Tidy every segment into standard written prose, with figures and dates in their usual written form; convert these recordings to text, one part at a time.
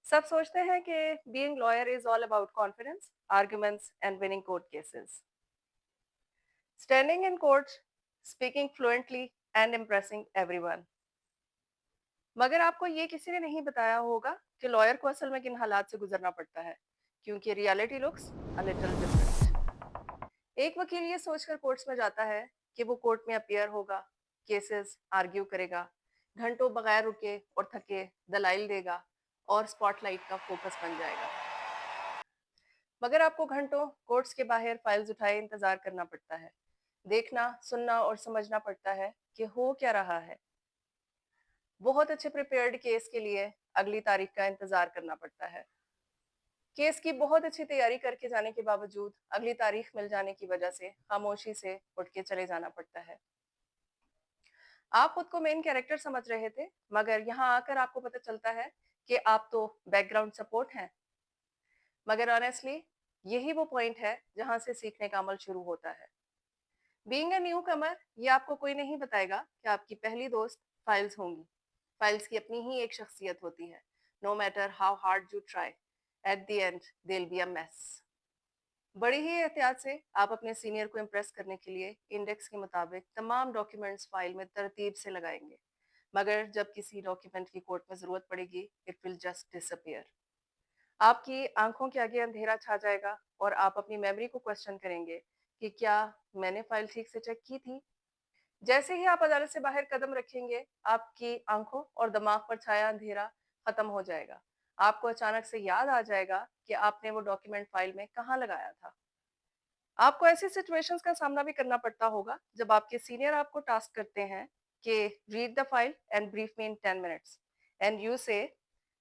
सब सोचते हैं कि being lawyer is all about confidence, arguments and winning court cases, standing in court, speaking fluently and impressing everyone. मगर आपको ये किसी ने नहीं बताया होगा कि लॉयर को असल में किन हालात से गुजरना पड़ता है, क्योंकि reality looks a little different. एक वकील ये सोचकर कोर्ट्स में जाता है कि वो कोर्ट में अपीयर होगा, केसेस आर्ग्यू करेगा, घंटों बगैर रुके और थके दलाइल देगा और स्पॉटलाइट का फोकस बन जाएगा। मगर आपको घंटों कोर्ट्स के बाहर फाइल्स उठाए इंतजार करना पड़ता है, देखना, सुनना और समझना पड़ता है कि हो क्या रहा है। बहुत अच्छे प्रिपेयर्ड केस के लिए अगली तारीख का इंतजार करना पड़ता है। केस की बहुत अच्छी तैयारी करके जाने के बावजूद अगली तारीख मिल जाने की वजह से खामोशी से उठ के चले जाना पड़ता है। आप खुद को मेन कैरेक्टर समझ रहे थे, मगर यहाँ आकर आपको पता चलता है कि आप तो बैकग्राउंड सपोर्ट हैं। मगर ऑनेस्टली यही वो पॉइंट है जहां से सीखने का अमल शुरू होता है। बीइंग अ न्यू कमर, ये आपको कोई नहीं बताएगा कि आपकी पहली दोस्त फाइल्स होंगी। फाइल्स की अपनी ही एक शख्सियत होती है। No matter how hard you try, at the end they'll be a mess. बड़ी ही एहतियात से आप अपने सीनियर को इम्प्रेस करने के लिए इंडेक्स के मुताबिक तमाम डॉक्यूमेंट्स फाइल में तरतीब से लगाएंगे। मगर जब किसी डॉक्यूमेंट की कोर्ट में जरूरत पड़ेगी, इट विल जस्ट डिसअपियर। आपकी आंखों के आगे अंधेरा छा जाएगा और आप अपनी मेमोरी को क्वेश्चन करेंगे कि क्या मैंने फाइल ठीक से चेक की थी। जैसे ही आप अदालत से बाहर कदम रखेंगे, आपकी आंखों और दिमाग पर छाया अंधेरा खत्म हो जाएगा। आपको अचानक से याद आ जाएगा कि आपने वो डॉक्यूमेंट फाइल में कहाँ लगाया था। आपको ऐसी सिचुएशंस का सामना भी करना पड़ता होगा जब आपके सीनियर आपको टास्क करते हैं कि read the file and brief me in 10 minutes, and you say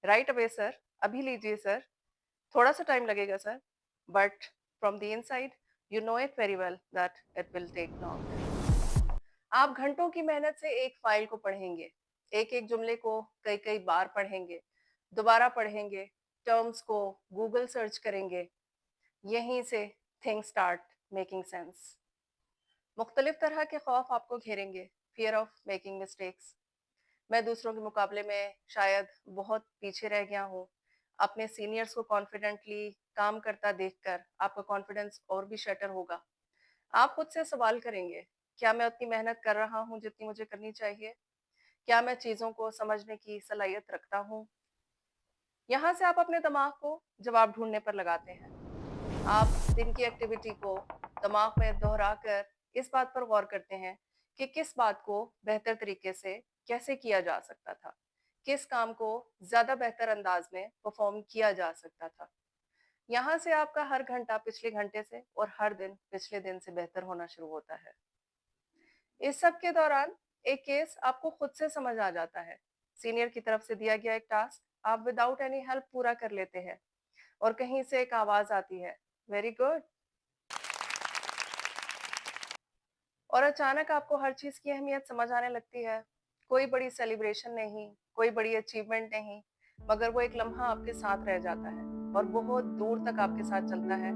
right away sir, अभी लीजिए सर, थोड़ा सा टाइम लगेगा sir, but from the inside you know it very well that it will take long. आप घंटों की मेहनत से एक फाइल को पढ़ेंगे, एक एक जुमले को कई कई बार पढ़ेंगे, दोबारा पढ़ेंगे, टर्म्स को गूगल सर्च करेंगे। यहीं से थिंग्स स्टार्ट मेकिंग सेंस। मुख्तलिफ तरह के खौफ आपको घेरेंगे। फियर ऑफ मेकिंग मिस्टेक्स, मैं दूसरों के मुकाबले में शायद बहुत पीछे रह गया हूँ। अपने सीनियर्स को कॉन्फिडेंटली काम करता देखकर आपका कॉन्फिडेंस और भी शटर होगा। आप खुद से सवाल करेंगे, क्या मैं उतनी मेहनत कर रहा हूँ जितनी मुझे करनी चाहिए? क्या मैं चीज़ों को समझने की सलाहियत रखता हूँ? यहाँ से आप अपने दिमाग को जवाब ढूंढने पर लगाते हैं। आप दिन की एक्टिविटी को दिमाग में दोहरा कर इस बात पर गौर करते हैं कि किस बात को बेहतर तरीके से कैसे किया जा सकता था, किस काम को ज्यादा बेहतर अंदाज में परफॉर्म किया जा सकता था। यहाँ से आपका हर घंटा पिछले घंटे से और हर दिन पिछले दिन से बेहतर होना शुरू होता है। इस सब के दौरान एक केस आपको खुद से समझ आ जाता है। सीनियर की तरफ से दिया गया एक टास्क आप विदाउट एनी हेल्प पूरा कर लेते हैं और कहीं से एक आवाज आती है, वेरी गुड। और अचानक आपको हर चीज की अहमियत समझ आने लगती है। कोई बड़ी सेलिब्रेशन नहीं, कोई बड़ी अचीवमेंट नहीं, मगर वो एक लम्हा आपके साथ रह जाता है और बहुत दूर तक आपके साथ चलता है,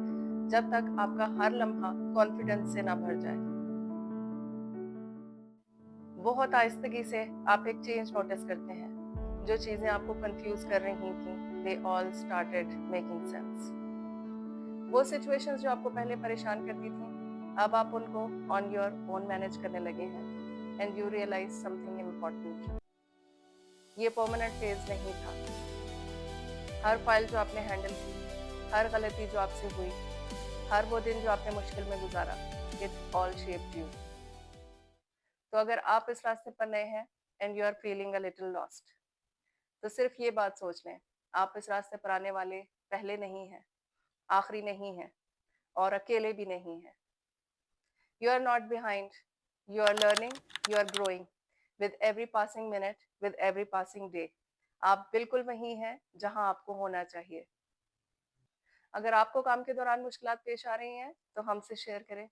जब तक आपका हर लम्हा कॉन्फिडेंस से ना भर जाए। बहुत आहिस्तगी से आप एक चेंज नोटिस करते हैं। जो चीजें आपको कंफ्यूज कर रही थी, they all started making sense. वो सिचुएशंस जो आपको पहले परेशान करती थी, अब आप उनको ऑन योर ओन मैनेज करने लगे हैं। And you realise something important, ये परमानेंट फेज नहीं था। हर फाइल जो आपने हैंडल की, हर गलती जो आपसे हुई, हर वो दिन जो आपने मुश्किल में गुजारा, इट ऑल शेप्ड यू। तो अगर आप इस रास्ते पर नए हैं and you are feeling a little lost, तो सिर्फ ये बात सोच लें, आप इस रास्ते पर आने वाले पहले नहीं हैं, आखिरी नहीं हैं और अकेले भी नहीं हैं। You are not behind. You are learning. You are growing. With every passing minute, with every passing day. आप बिल्कुल वही हैं जहां आपको होना चाहिए। अगर आपको काम के दौरान मुश्किलात पेश आ रही हैं, तो हमसे शेयर करें।